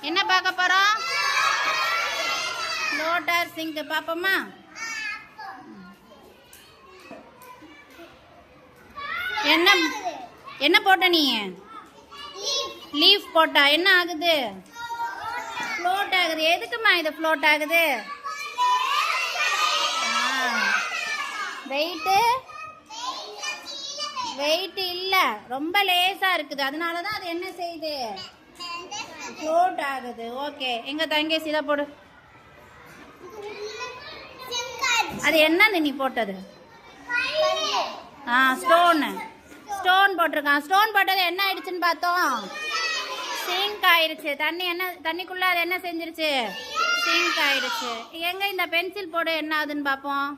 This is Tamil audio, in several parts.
என்ன பார்க்க போறோம்? ஃப்ளோட்டர் சிங்க் பாப்போமா? என்ன என்ன போட்ட நீ? லீஃப் போட்டா என்ன ஆகுது? ஃப்ளோட் ஆகுது. எதுக்குமா இது ஃப்ளோட் ஆகுது? வெயிட் இல்ல, ரொம்ப லேசா இருக்குது. அதனால தான் அது என்ன செய்யுது? ஃப்ளோட் ஆகுது. ஓகே, எங்க தங்கேசி இதை போடு. அது என்னன்னு நீ போட்டது? ஸ்டோன் போட்டிருக்கான். ஸ்டோன் போட்டது என்ன ஆயிடுச்சுன்னு பார்த்தோம்? சிங்க் ஆயிடுச்சு. தண்ணிக்குள்ள அது என்ன செஞ்சிருச்சு? சிங்க் ஆயிடுச்சு. எங்க இந்த பென்சில் போடு, என்ன ஆகுதுன்னு பார்ப்போம்.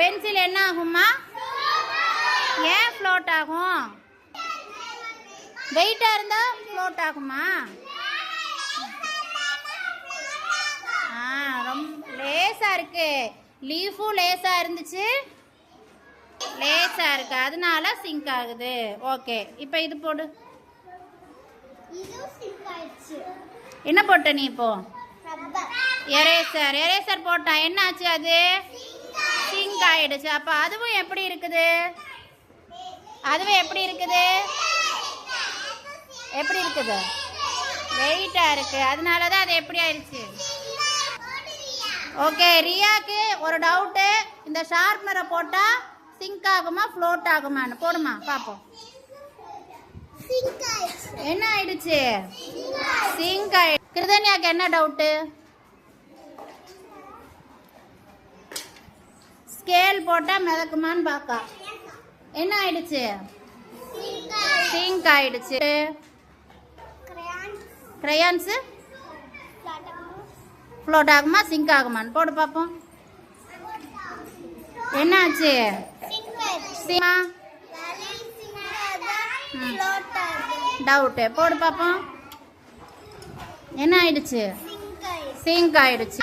பென்சில் என்ன ஆகுமா? ஏன் ஃப்ளோட் ஆகும்? வெயிட்டா இருந்தா ஃப்ளோட் ஆகுமா? ரொம்ப லேசா இருக்கு. லீஃபும் லேசா இருந்துச்சு, லேசா இருக்கு, அதனால சிங்க் ஆகுது. ஓகே, இப்போ இது போடு. என்ன போட்ட நீ இப்போ? எரேசர் போட்டா என்ன ஆச்சு? அது சிங்க் ஆயிடுச்சு. அப்ப அதுவும் எப்படி இருக்குது? எப்படி இருக்குது? வெயிட்டா இருக்கு. அதனாலதான் அது எப்படி ஆயிடுச்சு? ஓகே, ரியாக்கு ஒரு டவுட்டு. இந்த ஷார்ப்னரை போட்டா சிங்க் ஆகுமா ஃப்ளோட் ஆகுமான்னு போடுமா பாப்போம். என்ன ஆயிடுச்சு? சிங்க் ஆயிடுச்சு. கிருதன்யாக்கு என்ன டவுட்டு? ஸ்கேல் போட்டா மிதக்குமான்னு பாக்கா. என்ன ஆயிடுச்சு? சிங்க் ஆயிடுச்சு. கிரையான்ஸ் ஃப்ளோட் ஆகுமா சிங்க் ஆகுமான்னு போடு பாப்போம். என்ன ஆச்சு? டவுட்டு போடு பாப்போம். என்ன ஆயிடுச்சு? சிங்க் ஆயிடுச்சு.